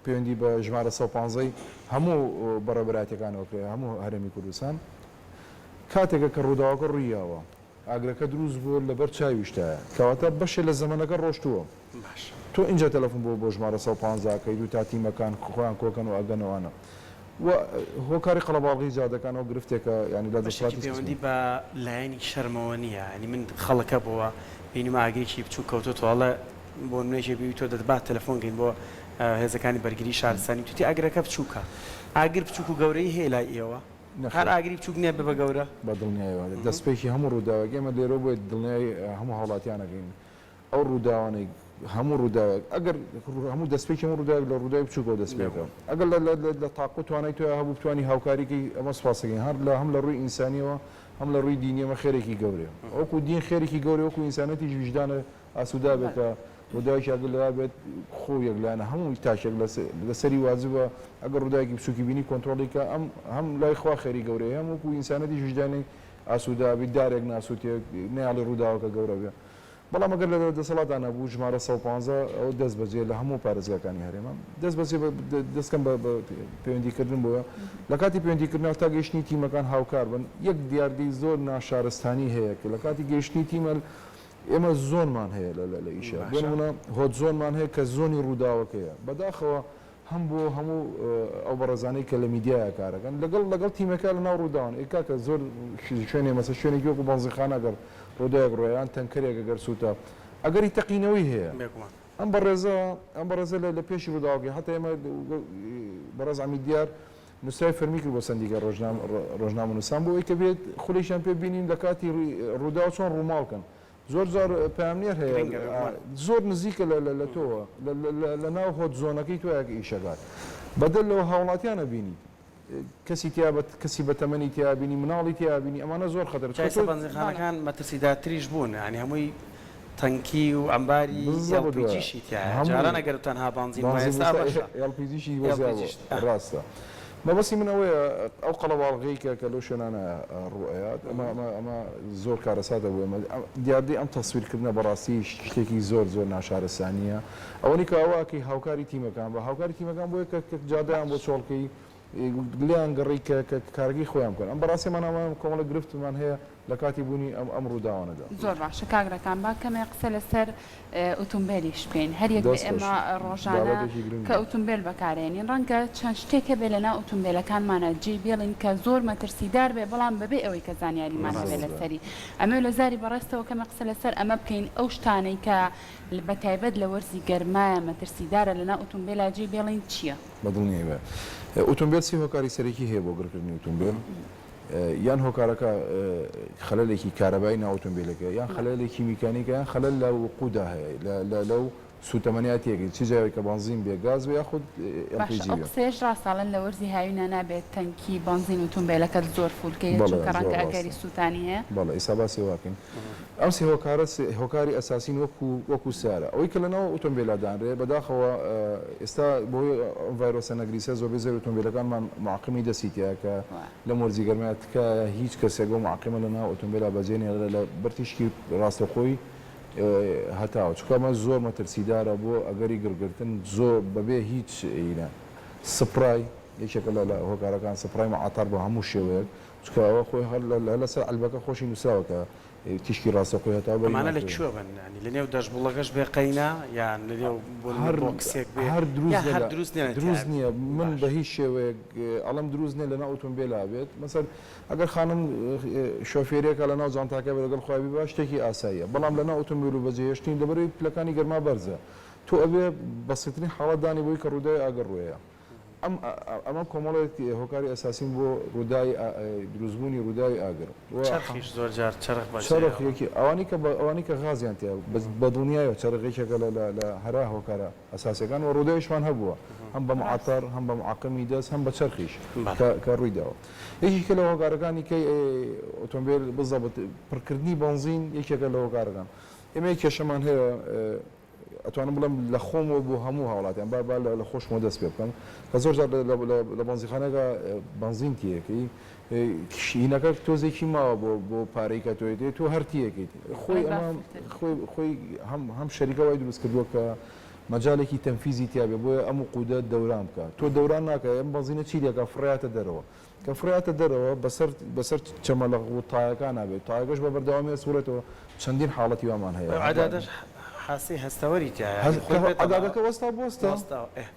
پەیوەندی بە ژمارە 150 هەموو بەڕێبەراتیەکانەوە هەموو هەرێمی کوردستان کاتێکە کە ڕووداوەکە ڕوویاوە ئاگرەکە دروست بوو لەبەر چاویشتایە کەواتە بەشێ لە زەمانەکە ڕۆشتووە تۆ اینجا تەلەفۆن بۆ ژمارە 150 کەی دوو تا تیمەکان خۆیان کۆکەن و ئەگەنەوەانە و هۆکاری قەڵەباڵغی جادەکانەوە گرفتێکە ینی لە دەسڵاتی پەیوەندی بە لایەنی شەرمەوە نییە ینی من خەڵەکە بووە بینیمە ئاگرێکی بچوو کەوتوتەوەڵە بۆ نوێژێ بی تۆ دەبات تەلەفۆنگەین بۆ هێزەکانی بەرگری شارستانی توتی ئاگرەکە بچووکە ئاگر بچووک و گەورەی هەیە لای ئێوە هەر ئاگری بچووک نییە بە گەورە بە دڵنیایەوە دەستپێکی هەموو ڕووداوەکە ئێمە لێرە بۆی دڵنیای هەموو هاوڵاتیانەکەین ئەو ڕووداوانەی هەموو ڕووداوێک ئەگەر هەموو دەستپێکی هەموو ڕووداوێک لە ڕووداوی بچووکەوە دەستپێکە ئەگەر لە تاقو توانای تۆ هەبوو بتوانی هاوکاریکی ئەمە سوپاسەکەین هەم لە ڕووی ئینسانیەوە هەم لە ڕووی دینیەمە خێرێکی گەورەیە وەکو دین خێرێکی گەورە وەکو ئینسانەتی وجدانە ئاسوودا بێتە ڕووداوێکی ئەگەر لەوا بێت خۆ یەکلایەنە هەموو تاشێک لەسەری واجبە ئەگەر ڕووداوێکی بچووکی بینی کۆنتترۆڵیکە هەم لای خوا خێری گەورەیە هەم وەکو ئینسانەتی وجدانی ئاسوودا بێت دارێک ناسووتێک نەیاڵی ڕووداوەکە گەورە بێ بەڵام ئەگەر لە دەسەڵاتانە بوو ژمارە 150 ئەو دەست بەجێ لە هەموو پارێزگاکانی هەرێمە دەست بەجێ دەستکەم بە پەیوەندیکردن بووە لە کاتی پەیوەندیکردنەوە تا گەیشتنی تیمەکان هاوکار بن یەک دیاردەی زۆر ناشارستانی هەیە کە لە کاتی گەیشتنی تیمە ئێمە زۆنمان هەیە لە ئیشە بۆ نمونە هۆت زۆنمان هەیە کە زۆنی ڕووداوەکەیە بەداخەوە هەم بۆ هەموو ئەو بەڕێزانەی کە لە میدیایە کارەکەن لەگەڵ تیمەکە لە ناو ڕووداوان ئێکا کە زۆر شوێنێ مەسە شوێنێکی وەکو بەنزیخانە ئەگەر ڕۆدایەک ڕۆیان تەنکەرێک ئەگەر سووتە ئەگەری تەقینەوەی هەیە ئەم بەڕێزە لە پێشی ڕووداوەکەی هەتا ئێمە بەڕێز ئەمی دیار نووسراوی فەرمی کرد بۆ سندیکە ڕۆژنامە نووسان بۆ ئەوەی کە بێت خولیشیان پێ بینین لە کاتی ڕووداو چۆن ڕووماڵکەن زۆر زۆر پامنێر هەیە زۆر نزیکە لە تۆوە لە ناو هۆت زۆنەکەی تۆیەکە ئیشەکات بەدەل لەوە هاوڵاتیانە بینی کەسی بەتەمەنی تیابینی مناڵی تیابینی ئەمانە زۆر خەتەر بەنزیخانەکان مەترسیداتریش بوون ینی هەمووی تەنکی و ئەمباری LPG-شی تایە جاران ئەگەر تەنها بانزین LPG-شی ڕاستە مەبەستی من ئەوەیە ئەو قەڵەواڵغەیکە کە لەو شوێنانە ڕوئەیات ئەمە زۆر کارەساتە بوو ئەمە دیاردەی ئەم تەسویرکردنە بەڕاستی شتێکی زۆر زۆر ناشارەسانیە ئەوەی کە ئەوواکەی هاوکاری تیمەکان بە هاوکاری تیمەکان بۆیە کە جادەیان بۆ چۆڵکەی لیان گەڕی کە کارگی خۆیان بکەن ئەم بەڕاستیمانەوە کۆمەڵە گرفتمان هەیە لە کاتی بوونی ئەم ڕووداوانەدا زۆر باشە کاگرەکان با کەمێ قسە لەسەر ئۆتۆمبیلیش بکەین هەریەک بە ئێمە ڕۆژانە کە ئۆتۆمبیل بەکارێنین ڕەنگە چەند شتێکە بێ لەناو ئۆتۆمبیلەکانمانە جێ بێڵین کە زۆر مەترسیدار بێ بەڵام بەبێ ئەوەی کە زانیاریمان هەبێ لەسەری ئەمە لە زاری بەڕاستەوە کەمە قسە لەسەر ئەمە بکەین ئەو شتانەی کە بەتایبەت لە وەرزی گەرمایە مەترسیدارە لەناو ئۆتۆمبیلا جێ بێڵین چییە؟ بەدڵنیایە ئۆتۆمبیل سی هۆکاری سەرەکی هەیە بۆ گڕکردنی ئۆتۆمبیل یان هۆکارەکە خەلەلێکی کارەبایی ناو ئۆتۆمبیلەکە یان خەلەلێکی میکانیکە یان خەلەل لە وقودا هەیە لەو سوتەمەنیاتێکی چیزاوی کە بنزین بێ گاز بێ یاخود قسەش ڕاستاڵن لە وەرزی هاوینە نابێت تەنکی بنزین ئۆتۆمبیلەکە زۆر فولکەیە چونکە ڕەنگە ئەگەری سووتانی هەیە بەڵێ ئێستا باسی واکەین ئەم سێ هۆکارە هۆکاری ئەساسین وەکو سارە ئەوەی کە لەنەوە ئۆتۆمبیلادانرێ بەداخەوە ئێستا بۆی ڤایرۆسە نەگریسە زۆربەی زۆر ئۆتۆمبیلەکانمان معقمی دەسیتە کە لە مۆرزی گەرمات کە هیچ کەسێک بۆ معقمە لەناو ئۆتۆمبیلا بەجێنێ لە بەرتیشکی ڕاستەخۆی هەتاوە چکەمە زۆر مەترسیدارە بۆ ئەگەری گرگرتن زۆر بەبێ هیچ سپرای یەکێکە لە هۆکارەکان سپرای مەعاتار بۆ هەموو شێوەیەک چکەوە خۆی هەر لەسەر ئەلبەکە خۆشی نووساوەکە تیشکی ڕاستەخۆی هەتا بەمانە لە کوێ بن ینی لە نێو دەشبوڵەکەش بێ قەینا یان لە نێو بۆکسێک بێ هەر دروست نییە من بە هیچ شێوەیەک ئەڵم دروست نیە لەناو ئۆتۆمبیلا بێت مەسەر ئەگەر خانم شۆفێرێکە لەناو جانتاکە بێ لەگەڵ خۆی باش شتێکی ئاساییە بەڵام لەناو ئۆتۆمبیل و بەجێهێشتین لەبەرەوەی پلەکانی گەرما بەرزە تۆ ئەبێ بەسیترین حاڵەتدانی بۆی کە ڕووداوی ئاگەر ڕوەیە ئەمە کۆمەڵێک هۆکاری ئەساسین بۆ ڕووداوی دروستبوونی ڕووداوی ئاگر چرخیش زۆر جار چرخێکی ئەوانی کە غازیان تێ بە دنیاە چرخێکێکە لە هەرا هۆکارە ئەساسیەکان و ڕووداویشمان هەبووە هەم بە معاتەر هەم بە معقمی دەست هەم بە چرخیش کە ڕوویداوە یەکێکە لە هۆکارەکانی کەی ئۆتۆمبیل بزەبت پڕکردنی بنزین یەکێکە لە هۆکارەکان ئێمە کێشەمان هەیە ئەتوانم بڵم لە خۆمەوە بۆ هەموو هاوڵاتیان با لە خۆشمەوە دەست پێ بکەم کە زۆر لە بنزیخانەکە بنزینتیەکەی شینەکە تۆزێکی ماوە بۆ پارەی کە تۆیت تۆ هەرتیەکەیت خۆی هەم شەریکەوەی دروست کردووە کە مەجالێکی تەنفیزی تیاابێ بۆیە ئەم قودە دەوران بکە تۆ دەوران ناکە ئەم بنزینە چیلێکە فڕاتە دەرەوە کە فراتە دەرەوە بەسەر چەمەلە تایەکان نابێت تایەکەش بە بەردەوامی سوورێتەوە چەندین حاڵەتی وامان هەیە حاسی هەستەوەری عدادەکە وەستا بۆستە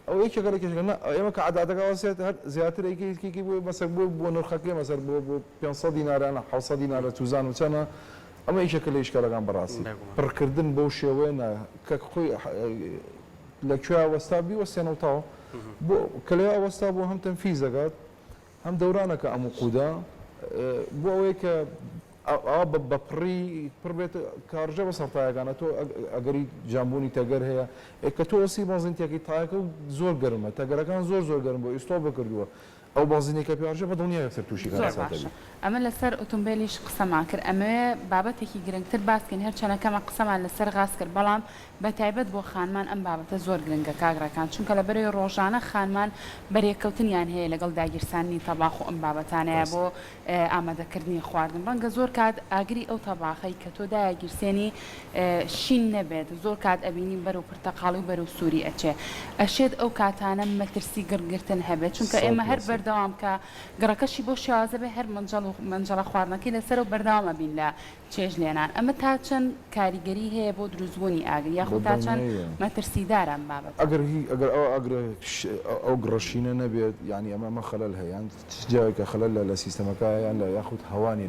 ئەو یەکێکەکەشنا ئێمە کە عدادەکە وەسێت هەر زیاتر ئەیکێکی بۆ مەسەر بۆ نرخەکەی مەسەر بۆ 500 دینارانە 600 دینارە توزان و چەنە ئەمە یەکێکە لە ئیشکالەکان بەڕاستی پڕکردن بەو شێوەیە کە خۆی لەکوێ وەستا بیوەستێنەوەتاوە بۆ کە لێ ئەوەستا بۆ هەم تەنفیزەکات هەم دەورانەکە ئەم قودا بۆ ئەوەیە کە بەپڕی پڕ بێت کارژە بە سەرتایەکانە تۆ ئەگەری جامبوونی تەگەر هەیە کە تۆ ئەسی بازنتێکی تایەکە و زۆر گەرمە تەگەرەکان زۆر گەرم بۆ ئیستۆ بکردووە ئەو بازینێکە پیاژە بە دڵنیایە سەر تووشی ئەمە لەسەر ئۆتۆمبیلیش قسەمان کرد ئەمە بابەتێکی گرنگتر باسکەین هەر چەنەکەمە قسەمان لەسەر غاز کرد بەڵام بە تایبەت بۆ خانمان ئەم بابەتە زۆر گرنگە کاگڕەکان چونکە لە بەرەوەی ڕۆژانە خانمان بەرێککەوتنیان هەیە لەگەڵ داگیرسانی تەباخ و ئەم بابەتانەیە بۆ ئامادەکردنی خواردن ڕەنگە زۆر کات ئاگری ئەو تەباخەی کە تۆ داگیرسێنی شین نەبێت زۆر کات ئەبینی بەرەو پرتەقاڵی و بەرەو سووری ئەچێ ئەشێت ئەو کاتانە مەترسی گرگرتن هەبێت چونکە ئێمە هەر بەردەوام کە گڕەکەشی بۆ شێوازە بێ هەر منجەڵە خواردنەکەی لەسەر و بەردەوامە بین لە چێژ لێنان ئەمە تا چەند کاریگەری هەیە بۆ دروستبوونی ئاگر یاخود تا چەند مەترسیداران بابەت ئەگەر ئەو گڕەشینە نەبێت ینی ئەمە خەلەل هەیە جاوێکە خەلەل لە سیستەمەکە یان لە یاخود هەوانی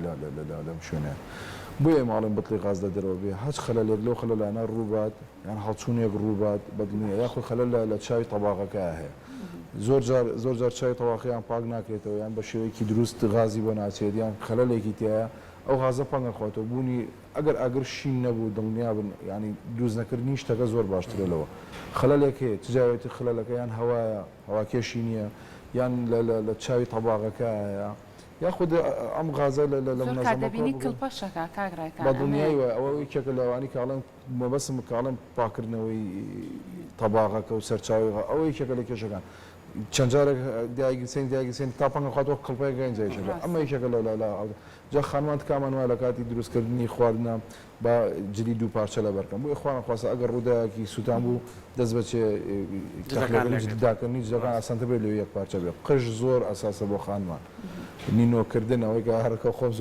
لەم شوێنە بۆیە ماڵم بەتڵی غاز دەرەوە بێ هەچ خەلەلێک لەو خەلەلانە ڕووبات یان هەڵچوونێک ڕووبات بەدڵنیە یاخود خەلەل لە چاوی تەباغەکە هەیە زۆر جار چای تەواخیان پاک ناکرێتەوە یان بە شێوەیەکی دروست غازی بۆ ناچێت یان خەلەلێکی تایە ئەو غازە پەنگە خۆاتەوە بوونی ئەگەر ئاگر شین نەبوو دڵنیا بن ینی دروستنەکردنی شتەکە زۆر باشترەوە خەلەلێک هەیە تجاوێتی خەلەلەکە یان هەوایە هەواکێشی نییە یان لە چاوی تەباغەکە هەیە یاخود ئەم غازە لە منەظەمەکەبینی کڵپەشەکە کاگڕێکە بە دڵنیایوە ئەوە یەکێکە لەوانی کاڵم مەبەسم کاڵم پاکردنەوەی تەباغەکە و سەرچاوی ئەوە یەکێکە لە کێشەکان چەند جارێک دیاگیرسێن تا پەنگە خاتەوە کڵپەیە گەنجێشە ئەمە یەکێکە لە جا خانمان تکامان وایە لە کاتی دروستکردنی خواردنە با جلی دوو پارچە لە بەرکەم بۆ خۆیان خواستە ئەگەر ڕووداوێکی سووتان بوو دەست بەچێ جداکردنی جدەکان ئاسانتر بێت لەوێ یەک پارچە بێت قژ زۆر ئەساسە بۆ خانمان نینۆکردن ئەوەی کە هەرکە خۆم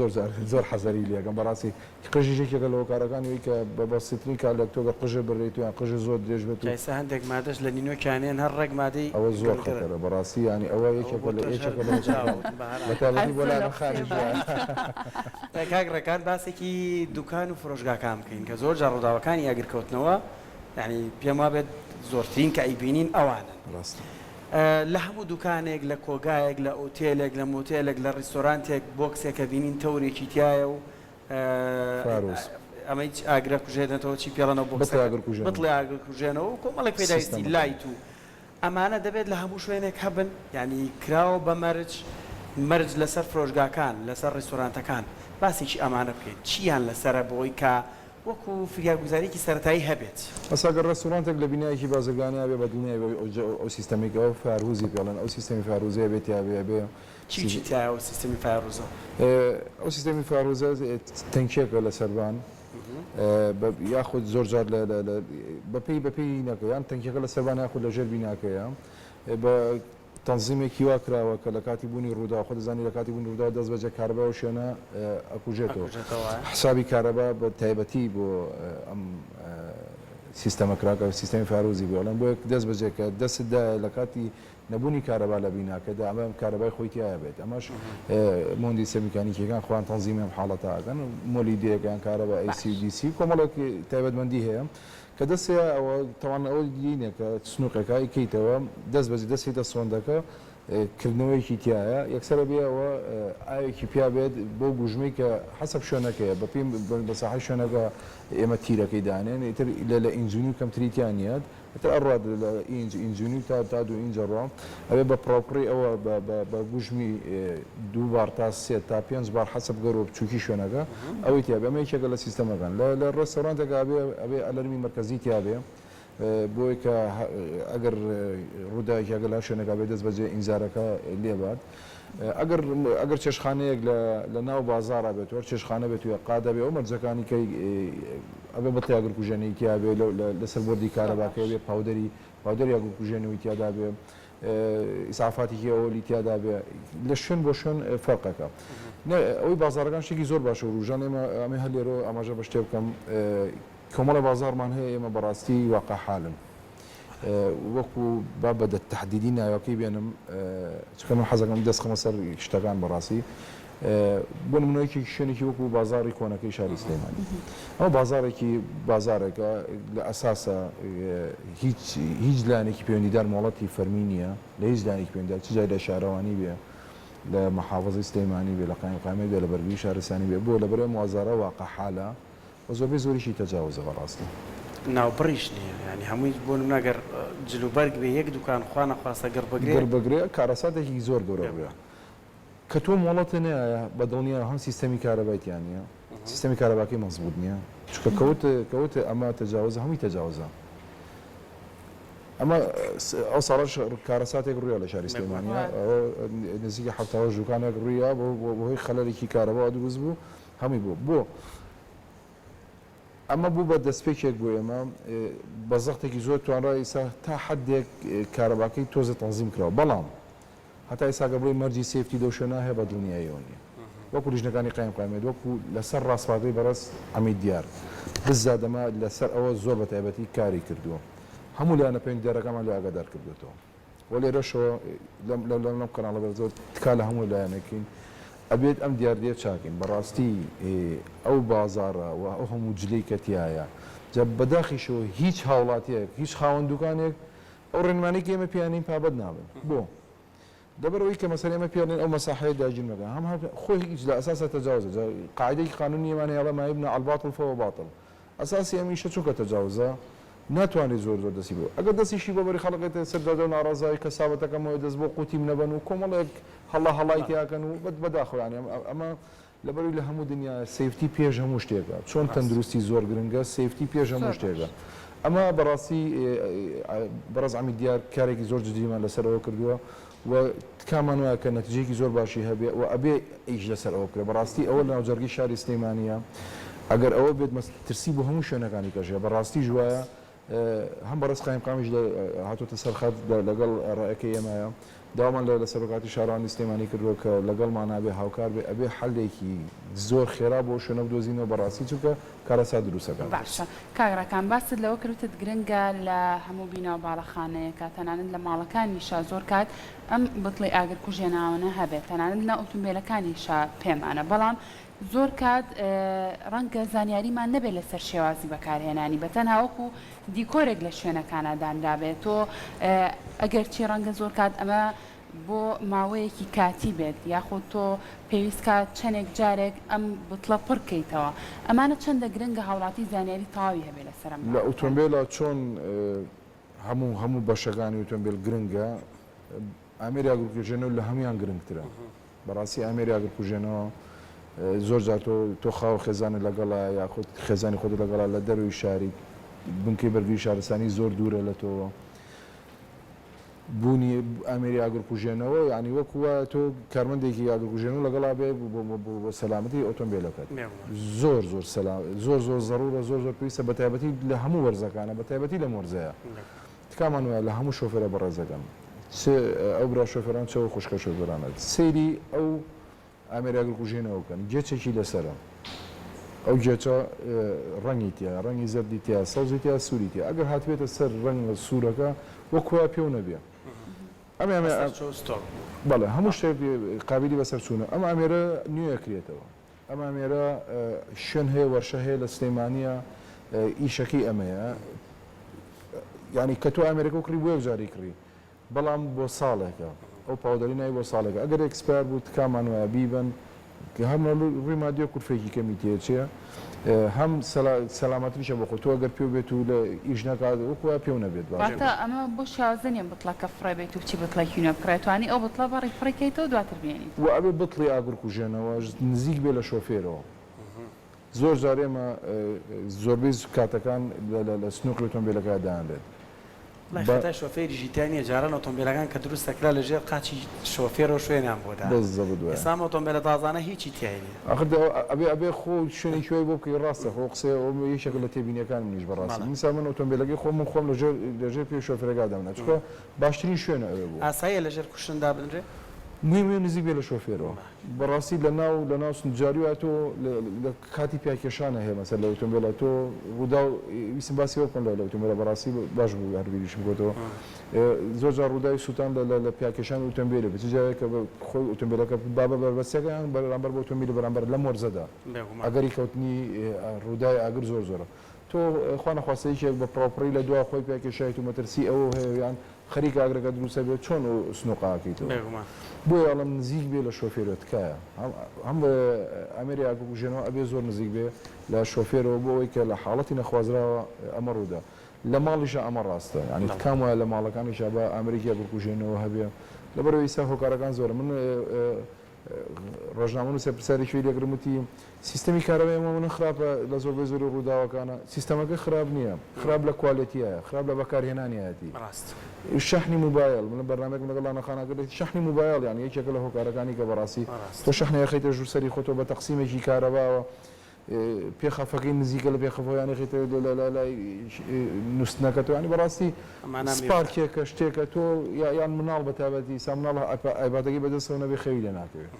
زۆر حەزەری لێەکەم بەڕاستی قژێکێکە لەوە کارەکانەوەی کە بە بەسیترین کار لە تۆگە قژە بڕێت و یان قژە زۆر درێژ بێت و هەندێک مادەش لە نینۆکیانێن هەر ڕێک مادەی ئەوە زۆر خەتەرە بەڕاستی ینی ئەوە یەکێکە لە یەکێکە بەتابەتی بۆ لایەن خارج کاگڕەکان باسێکی دوکان و فرۆشگاکان بکەین کە زۆر جار ڕووداوەکانی یاگرکەوتنەوە یعنی پێم وابێت زۆرترین کە ئەیبینین ئەوانن لە هەموو دوکانێک لە کۆگایەک لە ئۆتێلێک لە مۆتێلێک لە ڕیستۆرانتێک بۆکسێکە بینین تەورێکی تایە و ئەمەی ئاگرە کوژێنێتەوە چی پێڵەنەوە بڵێ ئاگر کوژێنەوە و کۆمەڵێک پێداویستی لایت و ئەمانە دەبێت لە هەموو شوێنێک هەبن ینی کراوە بە مەرج لەسەر فرۆشگاکان لەسەر ڕیستۆرانتەکان باسێکی ئەمانە بکەیت چیان لەسرە بۆی کە وەکو فریاگوزاریکی سەرەتایی هەبێت ئەساگەر ڕێستۆرانتێک لە بینایەکی بازرگانیا بێ بە دنیای ئەو سیستەمێکەوە فاروزی پێڵەن ئەو سیستەمی فاروزەیە بێت یا بێ چی تایە سیستەمی فاروزە ئەو سیستەمی فاروزە تەنکێکە لە سەربان یاخود زۆر جار بەپی نەکەیان تەنکێکە لە سەربان یاخود لە ژێر بیناکەیە بە تەنزیمێکی وا کراوە کە لە کاتی بوونی ڕوودا خۆ دەزانی لە کاتی بوونی ڕوودا دەست بەجێ کارەبا و شوێنە ئەکوژێتەوە حسابی کارەبا بە تایبەتی بۆ ئەم سیستەمە کراکە سیستەمی فاروزی بێڵێن بۆ دەست بەجێ کە دەستدا لە کاتی نەبوونی کارەبا لە بیناکەدا ئەمە کارەبای خۆی تایە بێت ئەمەش مۆندیسە میکانیکیەکان خوان تەنزیمی ئەم حاڵەتەکەن مۆلیدەکان کارەبا ACDC کۆمەڵێک تایبەتمەندی هەیە کە دەستێ ئەوە تەوان ئەوە دینە کە سنووقەکە کەیتەوە دەست بەجێ دەستی دە سۆندەکە کردنەوەیکی تایە یەکسەرە بێەوە ئاوێکی پیا بێت بۆ گوژمەی کە حەسەب شوێنەکەیە بەپی بە ساحی شوێنەکە ئێمە تیرەکەی دانێن ئیتر لە ئینجینی و کەمتریتیانیت ئتر ئەڕات لە ئینجینی تا دوو ئینجڕۆ ئەوێ بە پرۆپری ئەوە بە گوژمی 2 بار تا 3 تا 5 بار حەسەب گەرۆ بچووکی شوێنەکە ئەوەی تیا ئەمە یەکێکە لە سیستەمەکان لە ڕێستۆرانتێکە ئەبێ ئەلەرمی مەرکەزی تیاابێ بۆی کە ئەگەر ڕووداوێکی ئەگەر لا شوێنەکە بێ دەست بەجێ ئینزارەکە لێبات ئەگەر چێشخانەیەک لە ناو بازارە بێت وەر چێشخانە بێت و قادە بێ ئەو مەرجەکانی کە ئەبێ بڵێ ئەگەر کوژێنەی تیا بێ لەسەر بۆردی کارەباکە بێ پاودەری ئەگەر کوژێنەوەی تیادا بێ ئیسعافاتێکی ئەوەلی تیادا بێ لە شوێن بۆ شوێن فەرقەکە ئەوەی بازارەکان شتێکی زۆر باشە و ڕوژان ئەمە هەلێرۆ ئەماژە بە شتێ بکەم کۆمەڵە بازارمان هەیە ئێمە بەڕاستی واقع حالم وەکو با بە تهدیدی ناوەکەی بێنم چکەم حەزەکەم دەستخەمە سەر شتەکان بەڕاستی بۆ نمونەیەکی شوێنێکی وەکو بازاری کۆنەکەی شاری سلێمانی ئەو بازارێکە لە ئەساسە هیچ لایەنێکی پەیوەندیدار مۆڵەتی فەرمی نییە لە هیچ لایەنێکی پەیوەندیدار چ جای لە شارەوانی بێ لە محافظەی سلێمانی بێ لە قایمقامێ بێ لە بەرگری شارستانی بێ بۆ لەبەرەوەی موازارە واقع حالە زۆربەی زۆریشی تەجاوزە بەڕاستی ناوبڕیش نییە ینی هەمووی بۆ نەگەر جلوبەرگ بێ یەک دوکان خوانە خواستە گەربگرێ کارەساتێکی زۆر گەورە بێ کە تۆ مۆڵەتە نایە بە دڵنییا هەم سیستەمی کارەبایتیان نیە سیستەمی کارەباکەی مەزبوط نییە چکە کەوتە ئەمە تەجاوزە هەمووی تەجاوزە ئەمە ئەو ساڵش کارەساتێک ڕوویە لە شاری سلێمانیا نزیکە 70 دوکانێک ڕوویە بۆ هۆی خەلەرێکی کارەبا دروست بوو هەمووی بوو ئەمە بوو بە دەستپێکێک بۆ ئێمە بە زەختێکی زۆر توانڕای ئیسا تا حدێک کارەباکەی تۆزە تەنزیم کراوە بەڵام هەتا ئێساگە بڵێ مەرجی سێفتی دەوشێنە هەیە بە دنیایەوە نیە وەکو لیژنەکانی قایمقامێت وەکو لەسەر ڕاستپاردەی بەڕست ئەمی دیار بزادەما لەسەر ئەوە زۆر بە تایبەتی کاری کردووە هەموو لایەنە پەیوەندیدارەکەمان لێ ئاگادار کردوێتەوە وە لێرەشەوە لەم کەناڵە بەرزەوە تکا لە هەموو لایەنەکەین ئەبێت ئەم دیاردێ چاکەین بەڕاستی ئەو بازارە و ئەو هەموو جلەی کەتیایە جا بەداخیشەوە هیچ هاوڵاتیەک هیچ خاوەن دوکانێک ئەو ڕێنمانێکی ئێمە پیانین پابەت نابن بۆ دەبەرەوەی کە مەسەر ئێمە پێڵێن ئەو مەساحەیە داگیرمەکە هەم خۆی هیچ لە ئەساسە تەجاوزە قاعدەی قانونی ئێمانە هێڵە ما یبنى على الباطل فهو باطل ئەساسی ئەمیشە چونکە تەجاوزە ناتوانێت زۆر دەسی بۆ ئەگەر دەستیشی بۆ بەری خەڵکێت سەردەدە و ناڕازایی کە سابەتەکەمەوە دەست بۆ قوتیم نەبن و کۆمەڵێک هەڵای تیاکەن و بەداخۆیان ئەمە لەبەروی لە هەموو دنیا سیفتی پێش هەموو شتێکە چۆن تەندروستی زۆر گرنگە سیفتی پێش هەموو شتێکە ئەمە بەڕاستی بەڕز ئەمی دیار کارێکی زۆر جدیمان لەسەرەوە کردووە و تکامان وایە کە نەتیجەیەکی زۆر باشی هەبێ و ئەبێ ئیش لەسەر ئەوە بکرێ بەڕاستی ئەوە لە ناوجەرگی شاری سلەیمانیە ئەگەر ئەوە بێت ترسی بۆ هەموو شوێنەکانی کەژێ بەڕاستی ژوایە هەم بەڕست قایم قامیش هاتوۆتە سەرخەت لەگەڵ ڕێەکەی ئێمەیە داوامان لە سەرۆکاتی شارانی سلەیمانی کردووە کە لەگەڵمان نابێ هاوکار بێ ئەبێ حەلێکی زۆر خێرا بۆ شوێنە بدۆزینەوە بەڕاستی چونکە کارەسا دروستەکان باشە کاگڕەکان باست لەوە کردوتت گرنگە لە هەموو بینەوە باڵەخانەیەکە تەنانەت لە ماڵەکانیشا زۆر کات ئەم بڵی ئاگر کوژێناوانە هەبێت تەنانەت لە ئۆتۆمبیلەکانیشا پێمانە بەڵام زۆر کات ڕەنگە زانیاریمان نەبێت لەسەر شێوازی بەکارهێنانی بەتەنها وەکو دیکۆرێک لە شوێنەکانەدانرابێت تۆ ئەگەر چی ڕەنگە زۆر کات ئەمە بۆ ماوەیەکی کاتی بێت یاخود تۆ پێویست کات چەندێک جارێک ئەم بتڵە پڕکەیتەوە ئەمانە چەندە گرنگە هاوڵاتی زانیاری تەواوی هەبێت لەسەرم لە ئۆتۆمبیلە چۆن هەموو بەشەکانی ئۆتۆمبیل گرنگە ئامێری ئاگرکوژێنەوە لە هەمویان گرنگترە بەڕاستی ئامێری ئاگرکوژێنەوە زۆر جار تۆ خاو خێزانە لەگەڵا یاخود خێزانی خۆت لەگەڵا لە دەروی شاری بنکەی بەرگری شارستانی زۆر دوورە لە تۆوە بوونی ئامێری ئاگرکوژێنەوە ینی وەکووە تۆ کارمەندێکی ئاگرکوژێنەوە لەگەڵا بێ بۆ سەلامەتی ئۆتۆمبیلەکەت زۆر زۆر زەڕورە زۆر پێویستە بە تایبەتی لە هەموو وەرزەکانە بە تایبەتی لە مۆرزەیە تکامان وایە لە هەموو شۆفێرە بەڕێزەکەم ئەو برا شۆفێران چەوە خوشکە شۆفێرانە سەیری ئەو ئامێری ئاگرکوژێنەوە بکەن جێچێکی لەسەرە ئەو جێچە ڕەنگی تیا ڕەنگی زەردی تیا سەوزی تیا سووری تیا ئەگەر هاتوێتە سەر ڕەنگ سوورەکە وەکوە پێو نەبێ بەڵێ هەموو شتێک قابلی بەسەر چوونە ئەم ئامێرە نوێەکرێتەوە ئەم ئامێرە شوێن هەیە وەرشە هەیە لە سلەیمانیە ئیشەکەی ئەمەیە ینی کە تۆ ئامێرەکە کڕی بۆ جاری کڕی بەڵام بۆ ساڵێکە ئەو پاودەری ناوی بۆ ساڵێکە ئەگەر ئەکسپار بوو تکامان وایە بیبن کە هەم ڕووی مادیە کورفێکی کەمی تێچێ هەم سەلامەتریشە بۆ خۆ تۆ ئەگەر پێ بێت و لە ئیش نەکات وەکوە پێو نەبێت باشە ئەمە بۆ شازنیان بتڵەکە فڕێ بێت و چی بتڵێکیونە بکڕێتوانی ئەو بتڵە بەڕی فڕێکیتەوە دواتر بێنیت و ئەبێ بتڵی ئاگرکوژێنەوە نزیک بێ لە شۆفێرەوە زۆر جار ئێمە زۆربەی کاتەکان لە سنووق ئۆتۆمبیلەکە دایانرێت خەتای شۆفێری ژیتانیە جاران ئۆتۆمبیلەکان کە دروستەکرا لەژێر قاچی شۆفێر و شوێنیان بۆدا ئێسام ئۆتۆمبیلە تازانە هیچی تیاینی ئەبێ خۆ شوێنی شوێی بۆ بکەی ڕاستە خۆ قسێ یەکێک لە تێبینیەکان منیش بەڕاستی میسا من ئۆتۆمبیلەکەی خۆم لەژێر پێ شۆفێرەکە دامنا چکە باشترین شوێنە ئەوێ بوو ئاساییە لەژێر کوشتندا بنرێ مهمە نزیک بێ لە شۆفێرەوە بەڕاستی لە ناو سنجاری وایە تۆ لە کاتی پیاکێشانە هەیە مەسەر لە ئۆتۆمبیلە تۆ ڕوودا و ویسم باسی ئەو بکەم لە ئۆتۆمبیلە بەڕاستی باش بوو هەرویریشم گۆتەوە زۆر جار ڕووداوی سووتان لە پیاکێشان ئۆتۆمبیلە بچ جارێک کە خۆی ئۆتۆمبیلەکە بابە بەربەستەکەیان بەرامبەر بە ئۆتۆمبیل بەرامبەر لە مۆرزەدا ئەگەری کەوتنی ڕووداوی ئاگر زۆر تۆ خوا نەخواستەیەکێک بە پڕۆپڕی لە دوا خۆی پیاکێشایەت و مەترسی ئەوە هەیەیان خەریک ئاگرەکە دروستە بێت چۆن و سنووقاکەیتەوە بۆی ئەڵم نزیک بێ لە شۆفێرە تکایە هەم بە ئەمێری ئاگرکوژێنەوە ئەبێ زۆر نزیک بێ لە شۆفێرەوە بۆ ئەوەی کە لە حاڵەتی نەخوازراوە ئەمە ڕوودا لە ماڵیشە ئەمە ڕاستە ینی تکام وایە لە ماڵەکانیشە بە ئەمریکی ئاگرکوژێنەوە هەبێ لەبەرەوەی ئیسا هۆکارەکان زۆرە من ڕۆژنامە نووسە پرسیارێکی لێگرمتی سیستەمی کارەوەیەمە من خراپە لە زۆربەی زۆری ڕووداوەکانە سیستەمەکە خراپ نییە خراپ لە کوالێتیایە خراپ لە بەکارهێنانیەتی شەحنی موبایل من بەرنامێک لەگەڵ نەخانەکە شەحنی موبایل یان یەکێکە لە هۆکارەکانی کە بەڕاستی تۆ شەحنەیە خەیتە ژوورسەری خۆتۆ بە تەقسیمێکی کارەباوە پێخەفەکەی نزیکە لە پێخەفۆیانی خیتە لای نووسنەکە ینی بەڕاستی سپارکێکە شتێکە تۆ یان مناڵ بە تایبەتی سا مناڵ ئایباتەکەی بەدەستەوە نەبێ خەوی لێ ناکەوێت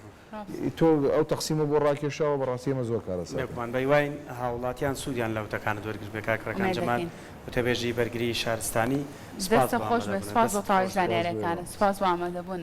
تۆ ئەو تەقسیمە بۆ ڕاکێشاوە بەڕاستی ئەمە زۆر کارەسەرمان بەیواین هاوڵاتیان سوودیان لە وتەکانە وەرگرت بێ کاکڕەکان جەمال وتەبێژی بەرگری شارستانی دەستە خۆش بە سپاس بۆ تاوی زانیاریەکانە سپاس بۆ ئامادەبوون